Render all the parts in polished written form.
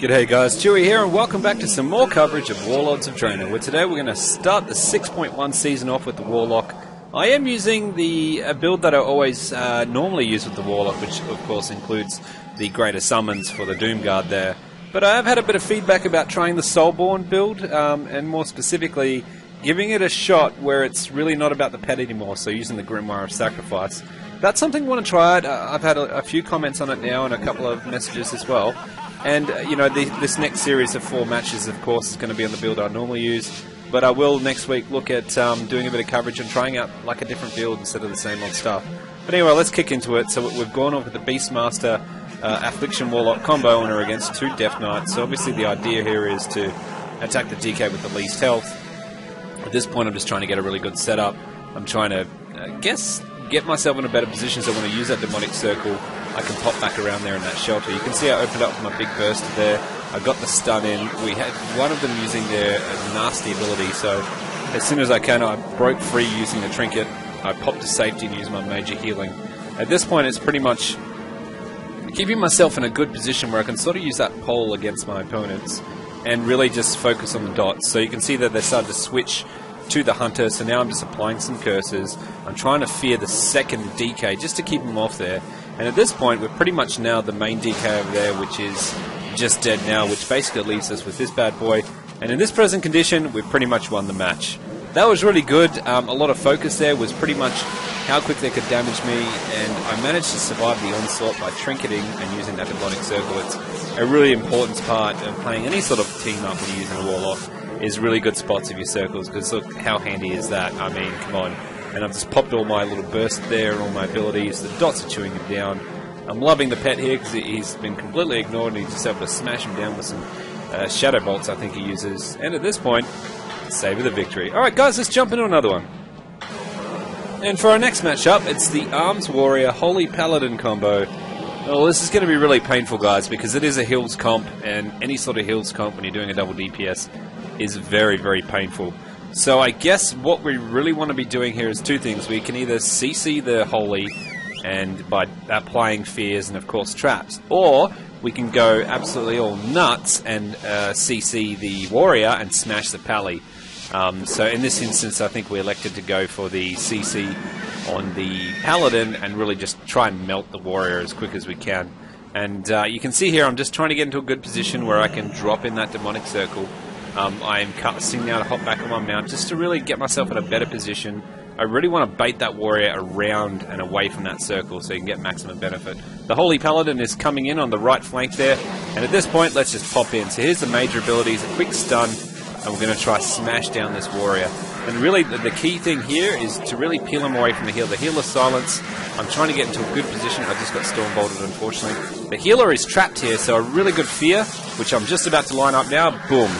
G'day guys, Chewy here and welcome back to some more coverage of Warlords of Draenor, where today we're going to start the 6.1 season off with the Warlock. I am using the build that I always normally use with the Warlock, which of course includes the greater summons for the Doomguard there. But I have had a bit of feedback about trying the Soulborn build, and more specifically giving it a shot where it's really not about the pet anymore, so using the Grimoire of Sacrifice. That's something I want to try it. I've had a few comments on it now and a couple of messages as well. And, you know, this next series of 4 matches, of course, is going to be on the build I normally use. But I will next week look at doing a bit of coverage and trying out like a different build instead of the same old stuff. But anyway, let's kick into it. So we've gone off with the Beastmaster Affliction Warlock combo and are against 2 Death Knights. So obviously the idea here is to attack the DK with the least health. At this point I'm just trying to get a really good setup. I'm trying to, get myself in a better position so when I use that Demonic Circle I can pop back around there in that shelter. You can see I opened up with my big burst there. I got the stun in. We had one of them using their nasty ability, so as soon as I can I broke free using the trinket. I popped to safety and used my major healing. At this point it's pretty much keeping myself in a good position where I can sort of use that pole against my opponents and really just focus on the dots. So you can see that they started to switch to the Hunter, so now I'm just applying some curses. I'm trying to fear the second DK just to keep him off there. And at this point, we're pretty much now the main DK over there, which is just dead now, which basically leaves us with this bad boy. And in this present condition, we've pretty much won the match. That was really good. A lot of focus there was pretty much how quick they could damage me, and I managed to survive the onslaught by trinketing and using that Demonic Circle. It's a really important part of playing any sort of team up when you're using a Warlock, is really good spots of your circles, because look how handy is that. I mean, come on. And I've just popped all my little bursts there and all my abilities. The dots are chewing him down. I'm loving the pet here because he's been completely ignored and he's just able to smash him down with some Shadow Bolts I think he uses. And at this point, savor the victory. Alright guys, let's jump into another one. And for our next matchup, it's the Arms Warrior Holy Paladin combo. Well, this is going to be really painful guys, because it is a heals comp, and any sort of heals comp when you're doing a double DPS is very, very painful. So I guess what we really want to be doing here is 2 things. We can either CC the Holy and by applying fears and of course traps, or we can go absolutely all nuts and CC the Warrior and smash the Pally. So in this instance I think we elected to go for the CC on the Paladin and really just try and melt the Warrior as quick as we can. And you can see here I'm just trying to get into a good position where I can drop in that Demonic Circle. I am casting now to hop back on my mount just to really get myself in a better position. I really want to bait that Warrior around and away from that circle so you can get maximum benefit. The Holy Paladin is coming in on the right flank there, and at this point let's just pop in. So here's the major abilities, a quick stun, and we're going to try smash down this Warrior. And really the key thing here is to really peel him away from the heal. The healer silence, I'm trying to get into a good position. I just got storm bolted unfortunately. The healer is trapped here, so a really good fear, which I'm just about to line up now, boom.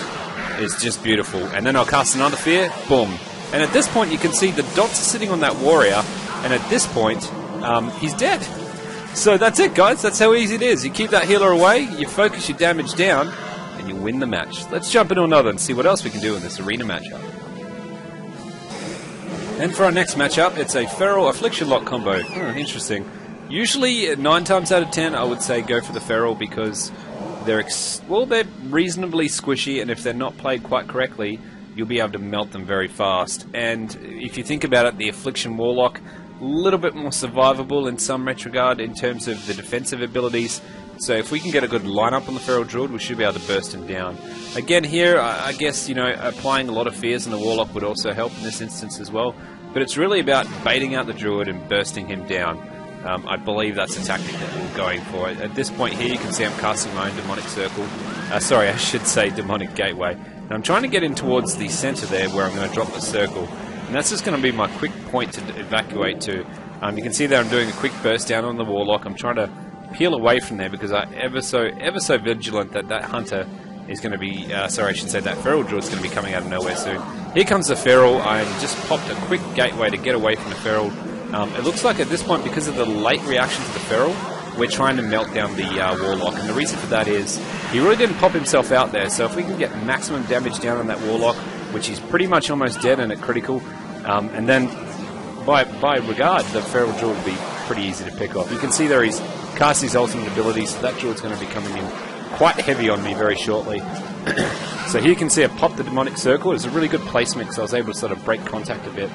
Is just beautiful. And then I'll cast another fear, boom. And at this point you can see the dots are sitting on that Warrior, and at this point he's dead. So that's it guys, that's how easy it is. You keep that healer away, you focus your damage down, and you win the match. Let's jump into another and see what else we can do in this arena matchup. And for our next matchup, it's a Feral Affliction lock combo. Interesting. Usually 9 times out of 10 I would say go for the Feral, because they're reasonably squishy, and if they're not played quite correctly, you'll be able to melt them very fast. And if you think about it, the Affliction Warlock, a little bit more survivable in some regard in terms of the defensive abilities. So if we can get a good lineup on the Feral Druid, we should be able to burst him down. Again here, I guess, you know, applying a lot of fears on the Warlock would also help in this instance as well. But it's really about baiting out the Druid and bursting him down. I believe that's the tactic that we're going for. At this point here, you can see I'm casting my own Demonic Circle. Sorry, I should say Demonic Gateway. And I'm trying to get in towards the center there where I'm going to drop the circle. And that's just going to be my quick point to evacuate to. You can see there I'm doing a quick burst down on the Warlock. I'm trying to peel away from there because I'm ever so vigilant that that Hunter is going to be, sorry, I should say that Feral Druid is going to be coming out of nowhere soon. Here comes the Feral. I just popped a quick gateway to get away from the Feral. It looks like at this point, because of the late reaction to the Feral, we're trying to melt down the Warlock. And the reason for that is he really didn't pop himself out there. So if we can get maximum damage down on that Warlock, which is pretty much almost dead and at critical, and then by regard, the Feral Druid will be pretty easy to pick off. You can see there he's cast his ultimate ability, so that Druid's going to be coming in quite heavy on me very shortly. So here you can see I popped the Demonic Circle. It was a really good placement because I was able to sort of break contact a bit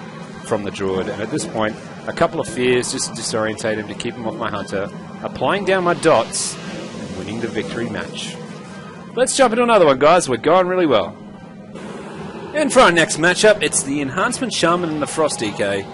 from the Druid. And at this point, a couple of fears just to disorientate him, to keep him off my Hunter, applying down my dots, and winning the victory match. Let's jump into another one, guys. We're going really well. And for our next matchup, it's the Enhancement Shaman and the Frost DK.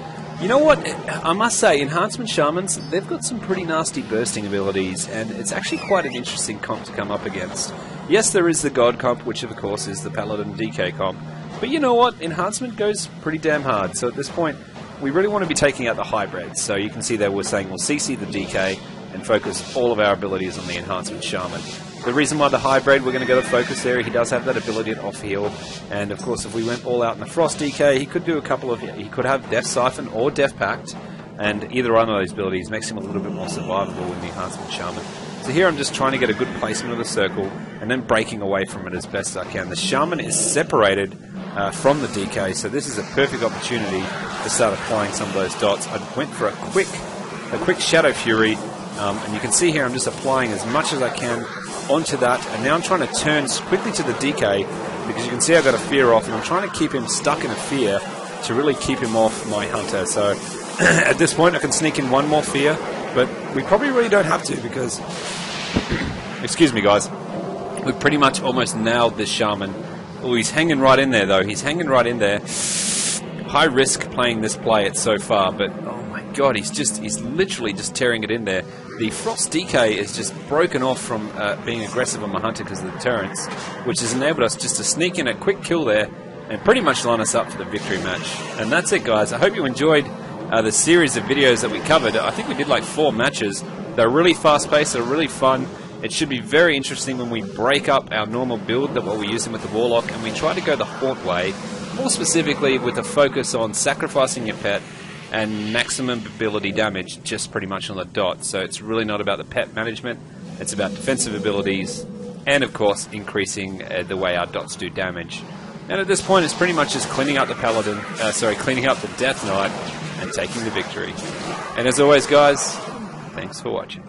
You know what? I must say, Enhancement Shamans, they've got some pretty nasty bursting abilities, and it's actually quite an interesting comp to come up against. Yes, there is the God comp, which of course is the Paladin DK comp, but you know what? Enhancement goes pretty damn hard, so at this point, we really want to be taking out the hybrids. So you can see there we're saying we'll CC the DK and focus all of our abilities on the Enhancement Shaman. The reason why the hybrid, we're going to go to focus there, he does have that ability at off-heal, and of course if we went all out in the Frost DK, he could do a couple of, he could have Death Siphon or Death Pact, and either one of those abilities makes him a little bit more survivable with the Enhancement Shaman. So here I'm just trying to get a good placement of the circle, and then breaking away from it as best as I can. The Shaman is separated from the DK, so this is a perfect opportunity to start applying some of those dots. I went for a quick Shadow Fury, and you can see here I'm just applying as much as I can onto that, and now I'm trying to turn quickly to the DK because you can see I've got a fear off, and I'm trying to keep him stuck in a fear to really keep him off my Hunter. So at this point I can sneak in one more fear, but we probably really don't have to because excuse me guys, we've pretty much almost nailed this Shaman. Oh, he's hanging right in there though, he's hanging right in there. High risk playing this play it so far, but oh my god, he's literally just tearing it in there. The Frost DK is just broken off from being aggressive on my Hunter because of the turrets, which has enabled us just to sneak in a quick kill there and pretty much line us up for the victory match. And that's it, guys. I hope you enjoyed the series of videos that we covered. I think we did like 4 matches. They're really fast-paced, they're really fun. It should be very interesting when we break up our normal build that what we're using with the Warlock and we try to go the Haunt way, more specifically with a focus on sacrificing your pet and maximum ability damage just pretty much on the dot. So it's really not about the pet management, it's about defensive abilities and of course increasing the way our dots do damage. And at this point it's pretty much just cleaning up the Paladin, cleaning up the Death Knight and taking the victory. And as always guys, thanks for watching.